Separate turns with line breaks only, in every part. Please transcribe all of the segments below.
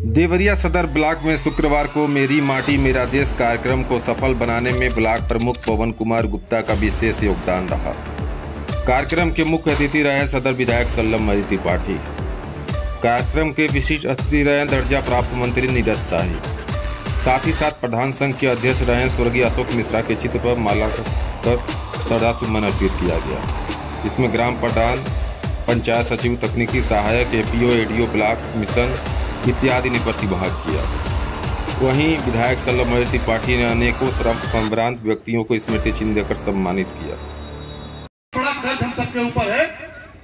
देवरिया सदर ब्लॉक में शुक्रवार को मेरी माटी मेरा देश कार्यक्रम को सफल बनाने में ब्लॉक प्रमुख पवन कुमार गुप्ता का विशेष योगदान रहा। कार्यक्रम के मुख्य अतिथि रहे सदर विधायक सल्लम मरी त्रिपाठी। कार्यक्रम के विशिष्ट अतिथि रहे दर्जा प्राप्त मंत्री नीरज शाही। साथ ही साथ प्रधान संघ के अध्यक्ष रहे स्वर्गीय अशोक मिश्रा के चित्र पर माला कर श्रद्धासुमन अर्पित किया गया। इसमें ग्राम प्रधान, पंचायत सचिव, तकनीकी सहायक, एपीओ, एडीओ, ब्लॉक मिशन इत्यादि ने प्रतिभाग किया। वहीं विधायक सल्लम मरी त्रिपाठी ने अनेकों श्रमसंभ्रांत व्यक्तियों को स्मृति चिन्ह देकर सम्मानित किया।
थोड़ा खर्च हम सबके ऊपर है,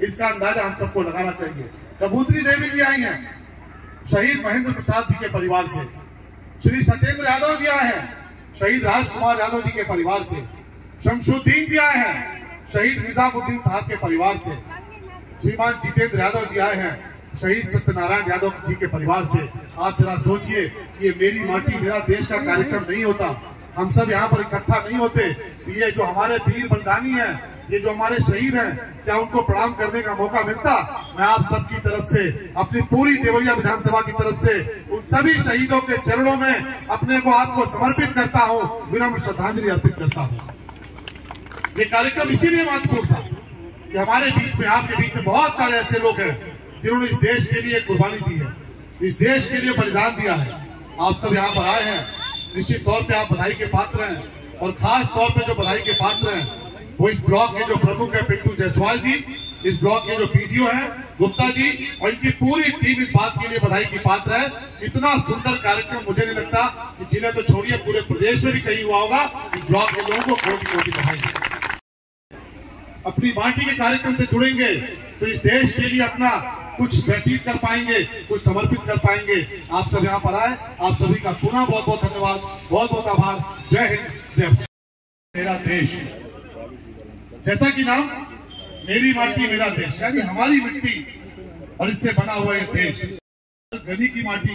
इसका अंदाजा हम सबको लगाना चाहिए। कबूतरी देवी जी आई हैं शहीद महेंद्र प्रसाद जी के परिवार से, श्री सत्येंद्र यादव जी आए हैं शहीद राजकुमार यादव जी के परिवार से, शमशुद्दीन जी आए हैं शहीद निजामुद्दीन साहब के परिवार से, श्रीमान जितेंद्र यादव जी आए हैं शहीद सत्यनारायण यादव जी के परिवार से। आप जरा सोचिए, ये मेरी माटी मेरा देश का कार्यक्रम नहीं होता, हम सब यहाँ पर इकट्ठा नहीं होते, ये जो हमारे वीर बलिदानी हैं, ये जो हमारे शहीद हैं, क्या उनको प्रणाम करने का मौका मिलता? मैं आप सबकी तरफ से, अपनी पूरी देवरिया विधानसभा की तरफ से उन सभी शहीदों के चरणों में अपने को आपको समर्पित करता हूँ, विनम्र श्रद्धांजलि अर्पित करता हूँ। ये कार्यक्रम इसीलिए महत्वपूर्ण था कि हमारे बीच में, आपके बीच में बहुत सारे ऐसे लोग हैं जिन्होंने इस देश के लिए कुर्बानी दी है, इस देश के लिए बलिदान दिया है। आप सब यहाँ पर आए हैं, निश्चित तौर पे आप बधाई के पात्र हैं, और खास तौर पे जो बधाई के पात्र हैं वो इस ब्लॉक के जो प्रमुख है पिंटू जायसवाल जी, इस ब्लॉक के जो पीडीओ हैं गुप्ता जी, और इनकी पूरी टीम इस बात के लिए बधाई की पात्र है। इतना सुंदर कार्यक्रम मुझे नहीं लगता कि जिन्हें तो छोड़िए पूरे प्रदेश में भी कहीं हुआ होगा। इस ब्लॉक के लोगों को कोटि कोटि बधाई। अपनी माटी के कार्यक्रम से जुड़ेंगे तो इस देश के लिए अपना कुछ व्यतीत कर पाएंगे, कुछ समर्पित कर पाएंगे। आप सब यहाँ पर आए, आप सभी का पुनः बहुत बहुत धन्यवाद, बहुत बहुत आभार। जय हिंद, जय भारत। मेरा देश, जैसा कि नाम मेरी माटी मेरा देश, यानी हमारी मिट्टी और इससे बना हुआ ये देश, गनी की माटी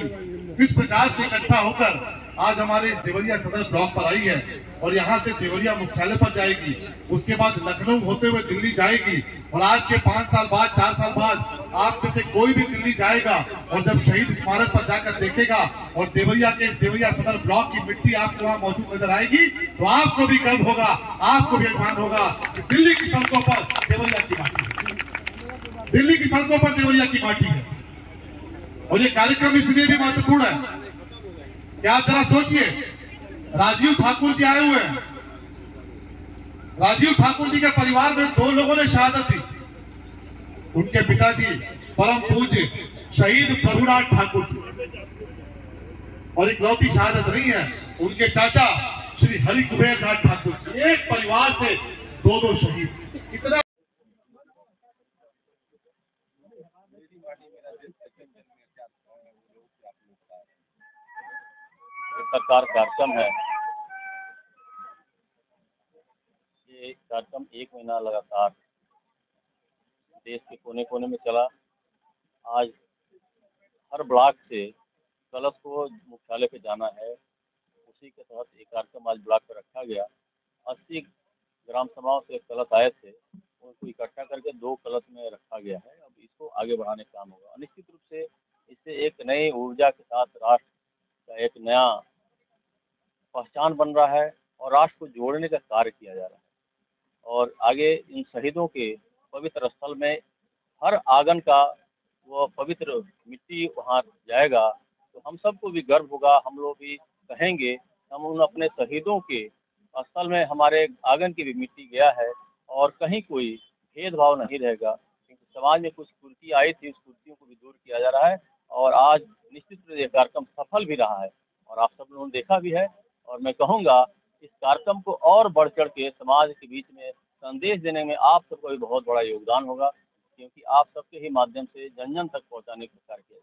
किस प्रकार से इकट्ठा होकर आज हमारे इस देवरिया सदर ब्लॉक पर आई है, और यहाँ से देवरिया मुख्यालय पर जाएगी, उसके बाद लखनऊ होते हुए दिल्ली जाएगी, और आज के 5 साल बाद, 4 साल बाद आप में से कोई भी दिल्ली जाएगा और जब शहीद स्मारक पर जाकर देखेगा और देवरिया के इस देवरिया सदर ब्लॉक की मिट्टी आपको वहाँ मौजूद नजर आएगी, तो आपको भी गर्व होगा, आपको भी अभिमान होगा कि दिल्ली की सड़कों पर देवरिया की माटी, दिल्ली की सड़कों पर देवरिया की माटी है। और ये कार्यक्रम इसलिए भी महत्वपूर्ण है कि आप जरा सोचिए, राजीव ठाकुर जी आए हुए हैं, राजीव ठाकुर जी के परिवार में 2 लोगों ने शहादत दी। उनके पिताजी परम पूज्य शहीद प्रभुनाथ ठाकुर जी, और इकलौती शहादत नहीं है, उनके चाचा श्री हरि कुबेर नाथ ठाकुर जी, एक परिवार से 2-2 शहीद। इतना
सरकार कार्यक्रम है, ये कार्यक्रम 1 महीना लगातार देश के कोने कोने में चला। आज हर ब्लॉक से कलश को मुख्यालय पे जाना है, उसी के तहत एक कार्यक्रम आज ब्लॉक पर रखा गया। 80 ग्राम सभाओं से कलश आए थे, उनको इकट्ठा करके 2 कलश में रखा गया है। अब इसको आगे बढ़ाने का काम होगा। निश्चित रूप से इससे एक नई ऊर्जा के साथ राष्ट्र का एक नया पहचान बन रहा है और राष्ट्र को जोड़ने का कार्य किया जा रहा है। और आगे इन शहीदों के पवित्र स्थल में हर आंगन का वो पवित्र मिट्टी वहाँ जाएगा, तो हम सबको भी गर्व होगा, हम लोग भी कहेंगे हम उन अपने शहीदों के स्थल में हमारे आंगन की भी मिट्टी गया है, और कहीं कोई भेदभाव नहीं रहेगा। क्योंकि समाज में कुछ कुरीति आई थी, उस कुरीतियों को भी दूर किया जा रहा है, और आज निश्चित रूप से ये कार्यक्रम सफल भी रहा है और आप सब लोगों ने देखा भी है। और मैं कहूँगा इस कार्यक्रम को और बढ़ चढ़ के समाज के बीच में संदेश देने में आप सबका भी बहुत बड़ा योगदान होगा, क्योंकि आप सबके ही माध्यम से जन जन तक पहुंचाने का कार्य किया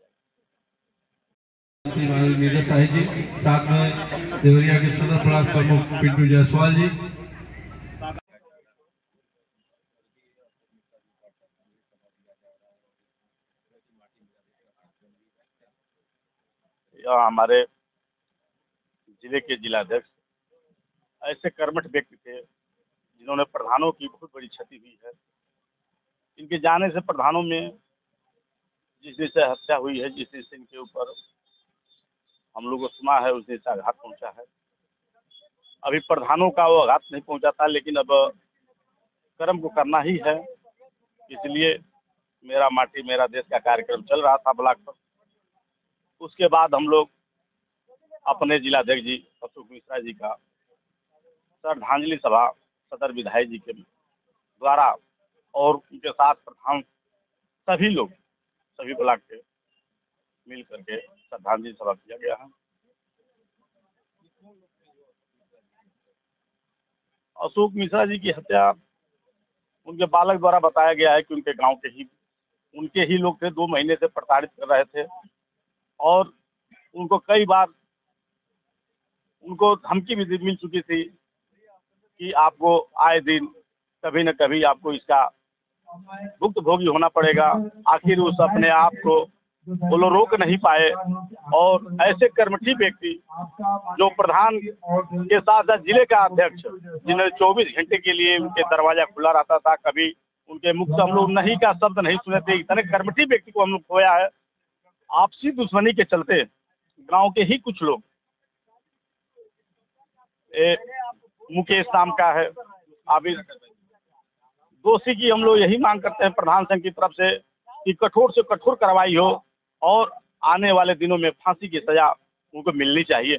जाएगा।
नीरज शाही जी, साथ में देवरिया के सदर ब्लॉक प्रमुख पिंटू जायसवाल जी।
यह हमारे जिले के जिलाध्यक्ष ऐसे कर्मठ व्यक्ति थे जिन्होंने प्रधानों की बहुत बड़ी क्षति हुई है। इनके जाने से प्रधानों में जिस दिन से हत्या हुई है, जिस दिन से इनके ऊपर हम लोग को सुना है उस दिन से आघात पहुंचा है। अभी प्रधानों का वो आघात नहीं पहुंचा था, लेकिन अब कर्म को करना ही है, इसलिए मेरा माटी मेरा देश का कार्यक्रम चल रहा था ब्लॉक पर। उसके बाद हम लोग अपने जिलाध्यक्ष जी अशोक मिश्रा जी का श्रद्धांजलि सभा सदर विधायक जी के द्वारा और उनके साथ प्रधान सभी लोग सभी ब्लॉक के मिल करके श्रद्धांजलि सभा किया गया है। अशोक मिश्रा जी की हत्या उनके बालक द्वारा बताया गया है कि उनके गांव के ही उनके ही लोग थे, 2 महीने से प्रताड़ित कर रहे थे और उनको कई बार उनको धमकी भी मिल चुकी थी कि आपको आए दिन कभी न कभी आपको इसका भुक्तभोगी होना पड़ेगा। आखिर उस अपने आप को वो लोग रोक नहीं पाए और ऐसे कर्मठी व्यक्ति जो प्रधान के साथ साथ जिले का अध्यक्ष, जिन्होंने 24 घंटे के लिए उनके दरवाजा खुला रहता था, कभी उनके मुख से हम लोग नहीं का शब्द नहीं सुने थे। इतने कर्मठी व्यक्ति को हम लोग खोया है। आपसी दुश्मनी के चलते गांव के ही कुछ लोग, मुकेश नाम का है, अभी दोषी की हम लोग यही मांग करते हैं प्रधान संघ की तरफ से कि कठोर से कठोर कार्रवाई हो और आने वाले दिनों में फांसी की सजा उनको मिलनी चाहिए।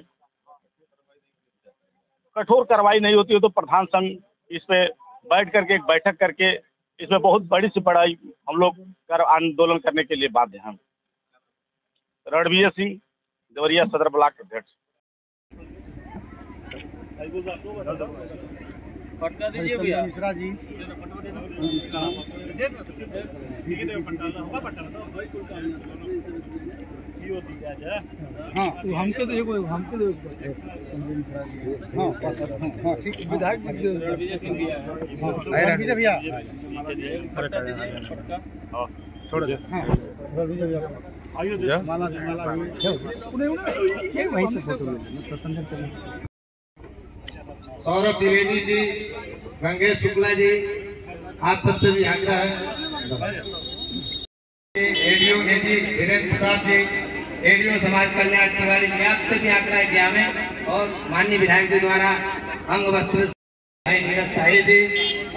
कठोर कार्रवाई नहीं होती है तो प्रधान संघ इस पे बैठ करके एक बैठक करके इसमें बहुत बड़ी सी बड़ाई हम लोग कर आंदोलन करने के लिए बाध्य हैं। रणवीर सिंह, देवरिया सदर ब्लॉक अध्यक्ष।
पटना दीजिए भैया।
मिश्रा जी हाँ हमके तो एगो हमके तो हाँ ठीक विधायक भैया छोड़ दे माला वहीं से फोटो
सौरभ द्विवेदी जी, गंगेश शुक्ला जी, आप सबसे भी आग्रह है। एडीओ जी धीरेन्द्र प्रताप जी, एडीओ समाज कल्याण तिवारी जी, आपसे भी आग्रह है कि हमें और माननीय विधायक जी द्वारा अंग वस्त्र नीरज शाही जी,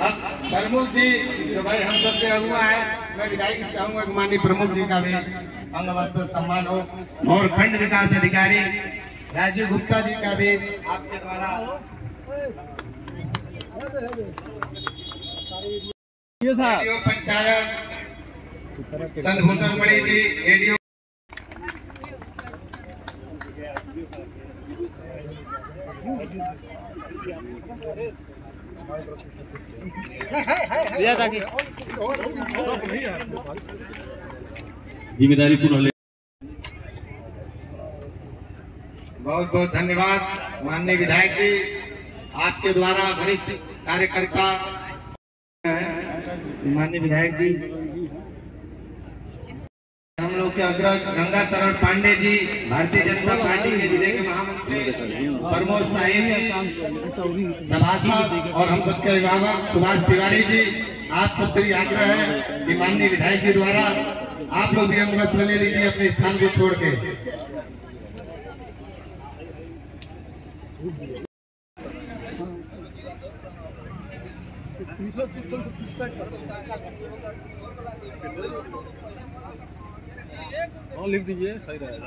अब प्रमुख जी जो भाई हम सबसे अगुआ है, मैं विधायक चाहूंगा कि माननीय प्रमुख जी का भी अंग वस्त्र सम्मान हो और खंड विकास अधिकारी राजीव गुप्ता जी का भी आपके द्वारा एडीओ पंचायत चंद्रभूषण मणि जी, एडीओ
जिम्मेदारी पूर्ण ले।
बहुत बहुत धन्यवाद माननीय विधायक जी, आपके द्वारा वरिष्ठ कार्यकर्ता माननीय विधायक जी, हम लोग के अग्रज गंगा शरण पांडे जी, भारतीय जनता पार्टी के जिले के महामंत्री प्रमोद शाही जी, सभासद और हम सबके अभिभावक सुभाष तिवारी जी, आप सबसे भी आग्रह है कि माननीय विधायक जी द्वारा आप लोग भी अंग वस्त्र ले लीजिए अपने स्थान को छोड़ के।
लिख दीजिए, सही रहेगा।